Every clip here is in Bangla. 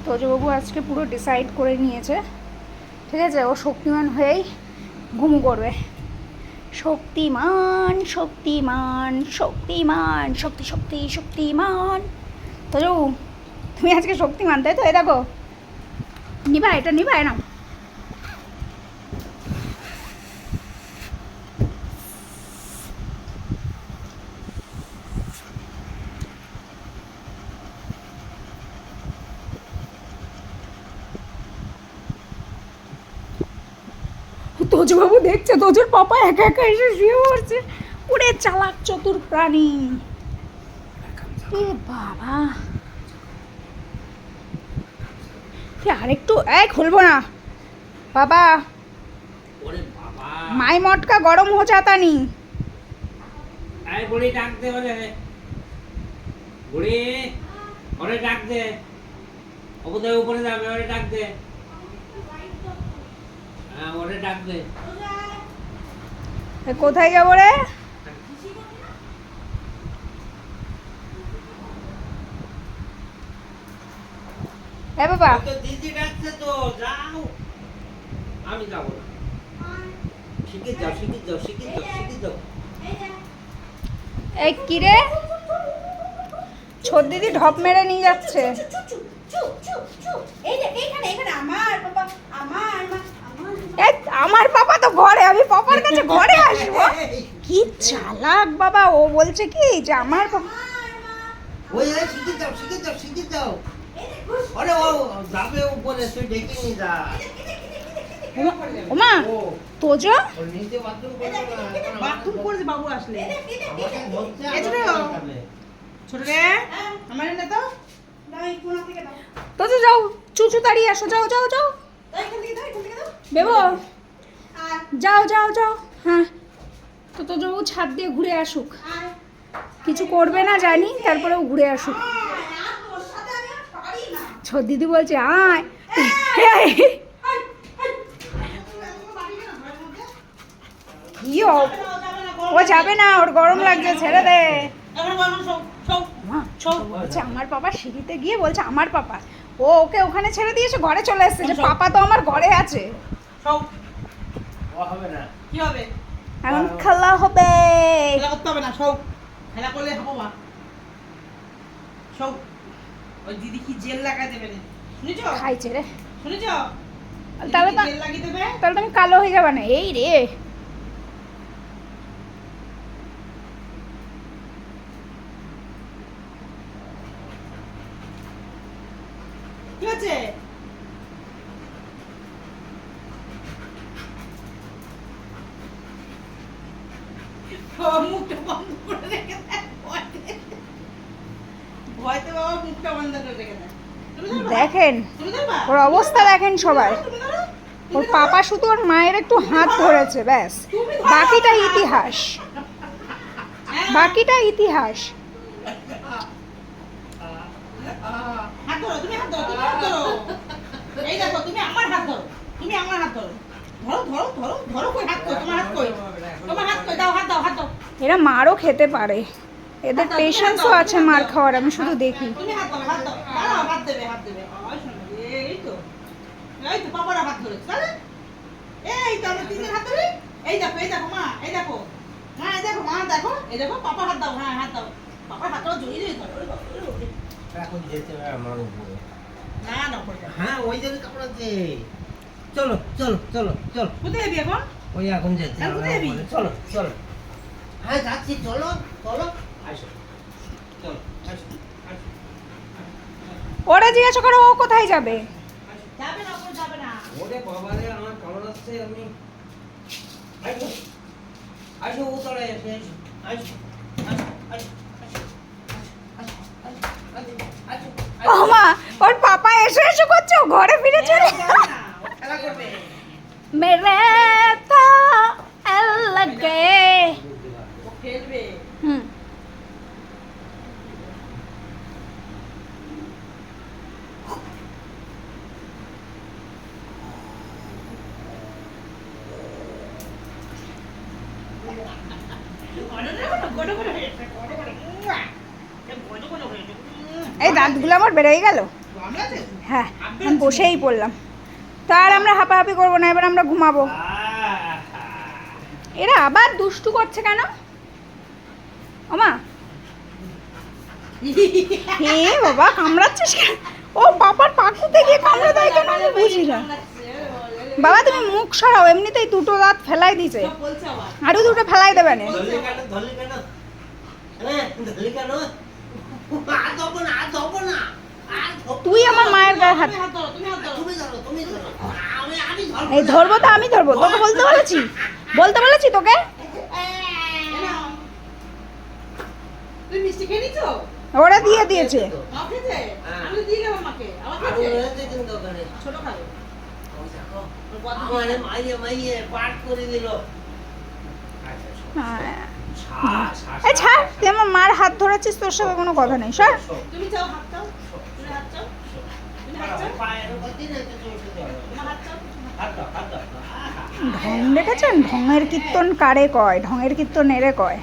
তোজবাবু আজকে পুরো ডিসাইড করে নিয়েছে, ঠিক আছে, ও শক্তিমান হয়েই ঘুমু করবে। শক্তিমান শক্তিমান শক্তিমান শক্তি শক্তি শক্তিমান। তোজবাবু তুমি আজকে শক্তিমান, তাই তো? এ দেখো, নিবা, এটা নিবা না? তোজবাবু দেখছে তোজোর পাপা একা একা এসে শুয়ে পড়ছে। উড়ে চালাক চতুর প্রাণী। এ বাবা, আরেকটু খুলবো না বাবা, মাই মটকা গরম हो जाता नहीं। বুড়ি ডাক দে, বুড়ি ওরে ডাক দে, ওদের উপরে যাবে, ওরে ডাক দে, হ্যাঁ ওরে ডাক দে। কোথায় যাবো রে? এ বাবা, দিদি ডাকছে তো, যাও। আমি যাবো না, শিখে যাও, শিখে যাও, শিখে যাও, শিখে যাও। এই কি রে, ছোট দিদি ঢপ মেরে নিয়ে যাচ্ছে। আমার পাপা তো ঘরে, আমি পাপার কাছে ঘরে আসবো? কি চালাক বাবা, ও বলছে কি যে আমার পাপা। ওই শিখে যাও, শিখে যাও, শিখে যাও। আরে ও যাবে উপরে, তুই ডেকে নিয়ে যা। ওমা তোজো ওর নিচে বাথরুম করবে না, বাথরুম করেছে বাবু আসলে। আমাকে ধরছে, এই ছোট, ছোট রে, আমার না তো তোজো যাও, চুচু তাড়িয়ে আসো, যাও যাও যাও বেবো, যাও যাও যাও। হ্যাঁ, তো তোজো ছাদ দিয়ে ঘুরে আসুক, কিছু করবে না জানি, তারপরেও ঘুরে আসুক। ছোট দিদি বলছে আয়। কি ও যাবে না, ওর গরম লাগছে, ছেড়ে দে। বলছে আমার পাপা সিঁড়িতে গিয়ে বলছে আমার পাপা, ও ওকে ওখানে ছেড়ে দিয়েছে, ঘরে চলে এসেছে যে পাপা তো আমার ঘরে আছে। ও হবে না। কি হবে? এখন খেলা হবে। খেলা করতে হবে না, সব খেলা করলে হবে না। সব ওই দিদি কি জেল লাগাই দেবে না, শুনেছো? খাইছে রে, শুনেছো? তাহলে তো জেল লাগিয়ে দেবে। তাহলে তুমি কালো হয়ে যাবে না। এই রে, কি আছে? মুখটা বন্ধ করে রেখে দেয়, ভয়তে বাবা মুখটা বন্ধ করে রেখে দেয়। দেখেন তুমি ধরবা? ওর অবস্থা, দেখেন সবাই। তুমি ধরো, ওর পাপা শুধু ওর মায়ের একটু হাত ধরেছে, ব্যাস, বাকিটা ইতিহাস, বাকিটা ইতিহাস। হাত ধরো, তুমি হাত ধরো, তুমি হাত ধরো। এই দেখো, তুমি আমার হাত ধরো, তুমি আমার হাত ধরো, ধরো ধরো ধরো ধরো, কই হাত কই, তোমার হাত কই, তোমার হাত কই, দাও হাত দাও, হাত দাও। এরা মারও খেতে পারে, এদের পেশেন্সও আছে মার খাওয়ার, আমি শুধু দেখি। তুমি হাত দাও, হাত দাও, দাঁড়াও, হাত দেবে, হাত দেবে। ওই শোনো, এই তো, এই তো পাপার হাত ধরেছে, তাহলে এই তো আমরা তিনজন হাত ধরি। এই দেখো, এই দেখো মা, এই দেখো মা, এই দেখো মা, দেখো, এই দেখো পাপা হাত দাও, হ্যাঁ হাত দাও, পাপার হাতটা জড়িয়ে ধরো। এখন যেতে হবে আমার উপরে। না না, পড়ে যাবে। হ্যাঁ ওই জায়গায় কাপড় আছে, চলো চলো চলো চলো। কোথায় যাবি এখন? ওই এখন যেতে আর হবে কোথায় যাবি? উপরে, চলো চলো। হ্যাঁ যাচ্ছি, চলো চলো, আসো, চলো আসো, আসো। ওরা জিজ্ঞাসা করো ও কোথায় যাবে। যাবে না, ওপরে যাবে না। ওরে বাবারে, আমার কামড় আসছে, আমি আসো আসো, ও তলায় এসে আসো, আসো আসো আসো ও মা, ওর পাপা এসে এসে করছে, ও ঘরে ফিরে চলে। যাবে না, ও খেলা করবে। মেরে তা এল লাগে। ও খেলবে। হুম, এই দাঁতগুলো আমার বেড়ে গেল। আমরা হ্যাঁ আমি বসেই পড়লাম। তা আর আমরা হাঁপাহাঁপি করবো না, এবার আমরা ঘুমাবো। এরা আবার দুষ্টু করছে কেন ওমা? হে বাবা, কামড়াচ্ছিস কেন? ও পাপার পাকুতে গিয়ে কামড়ে দেয় কেন আমি বুঝি না। বাবা তুমি মুখ সরাও, এমনিতেই দুটো দাঁত ফেলাই দিছে, বলছে আবার আরো দুটো ফেলাই দেবে না। ধরলি কেন হ্যাঁ ধরলি কেন? আর ধরবো না, আর ধরবো না, আর ধরবো তুই আমার মায়ের গায়ে হাত, তুমি হাত ধরো, তুমি হাত ধরো। তুমি ধরো আমি ধরবো এই ধরবো তো আমি ধরবো, তোকে বলতে বলেছি, বলতে বলেছি তোকে। এই নাও। তুমি মিষ্টি খেয়ে নিছো? ওরা দিয়ে দিয়েছে। মা খেয়েছে? হ্যাঁ। আমি দিয়ে গেলাম মাকে। আবার আরো খেয়েছে? রয়েছে কিন্তু ওখানে। ছোট খাবে। আমারে মাইয়ে মাইয়ে পাঠ করে দিল। হ্যাঁ। এই ছাড়, তুই আমার মার হাত ধরেছিস, তোর সাথে কোনো কথা নেই, সর। তুমি চাও হাত চাও? তুমি হাত চাও? তুমি হাত চাও? পায়ের উপর দিলে তো চলছে যাবে। তোমার হাত চাও? হাত দাও, হাত দাও। ঢং দেখেছেন? ঢঙের কীর্তন কারে কয়? ঢঙের কীর্তন এরে কয়।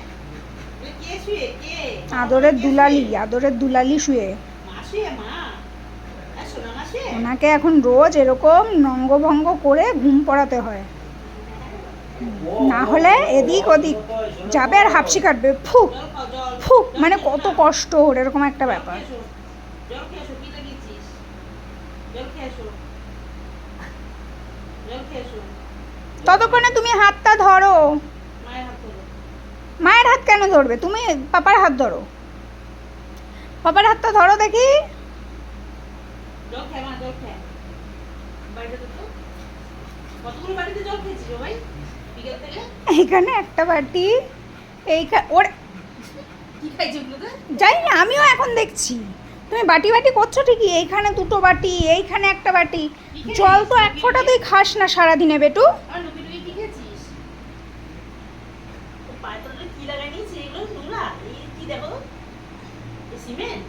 এ কে শুয়ে? কে? আদরের দুলালি, আদরের দুলালি শুয়ে। মা শুয়ে, মা? আর সোনা মা শুয়ে? ওনাকে এখন রোজ এরকম নঙ্গভঙ্গ করে ঘুম পড়াতে হয়, না হলে এদিক ওদিক যাবে আর হাঁপসি কাটবে, ফু জল খাও, জল। ফু, মানে কত কষ্ট ওর, এরকম একটা ব্যাপার। জল খেয়ে এসো, কি লাগিয়েছিস? জল খেয়ে এসো। জল খেয়ে এসো। ততক্ষণে তুমি হাতটা ধরো। মায়ের হাত ধরো। মায়ের হাত কেন ধরবে? তুমি পাপার হাত ধরো, পাপার হাতটা ধরো দেখি। জল খেয়ে মা, জল খেয়ে। বাড়িতে তো কতগুলো বাড়িতে জল খেয়েছিস ও ভাই বিকেল থেকে? এইখানে একটা বাটি, ওর কি খাইছে ওগুলোতে? জানি না, আমিও এখন দেখছি। তুমি বাটি বাটি করছো ঠিকই, এইখানে দুটো বাটি, এইখানে একটা বাটি। জল তো এক ফোঁটা তুই খাস না সারাদিনে বেটু। আর লুকি লুকি কি খেয়েছিস? ও পায়ে তোরা কি লাগাই নিয়েছিস? এগুলো নোংরা? এই কি দেখো? এই সিমেন্ট?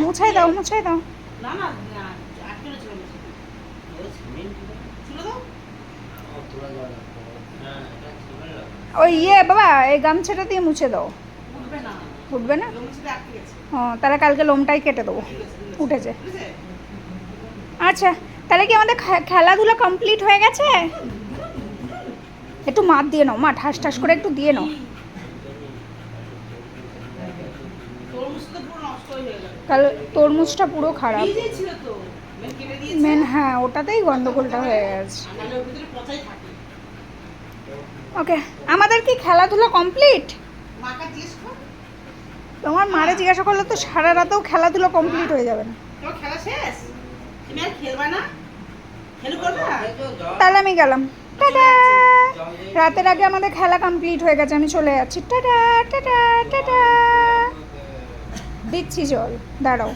মুছাই দাও, মুছাই দাও। না না না, আটকে ছিল না। তুলে দাও। ওই বাবা, এই গামছাটা দিয়ে মুছে দাও। উঠবে না। উঠবে না? লোমের সাথে আটকে গেছে। ও তাহলে কালকে লোমটাই কেটে দেবো, উঠেছে। বুঝেছে? আচ্ছা, তাহলে কি আমাদের খেলাধুলা কমপ্লিট হয়ে গেছে? একটু মাত দিয়ে নাও, মা ঠাস ঠাস করে একটু দিয়ে নাও। তরমুজটা পুরো নষ্ট হয়ে গেল। কাল তরমুজটা পুরো খারাপ। ভিজে ছিল তো। মেন কেটে দিয়েছে। মেন হ্যাঁ, ওটাতেই গন্ডগোলটা হয়ে গেছে। নাহলে ওর ভিতরে পচাই থাকে। ওকে, আমাদের কি খেলাধুলা কমপ্লিট? মাকে জিজ্ঞেস কর। তোমার মারে জিজ্ঞাসা করলে তো সারা রাতেও খেলাধুলা কমপ্লিট হয়ে যাবে না। তোমার খেলা শেষ? তুমি আর খেলবা না? খেলু করবা? তাহলে আমি গেলাম, টাটা। রাতের আগে আমাদের খেলা কমপ্লিট হয়ে গেছে, আমি চলে যাচ্ছি, টাটা টাটা টাটা। দিচ্ছি জল, দাঁড়াও।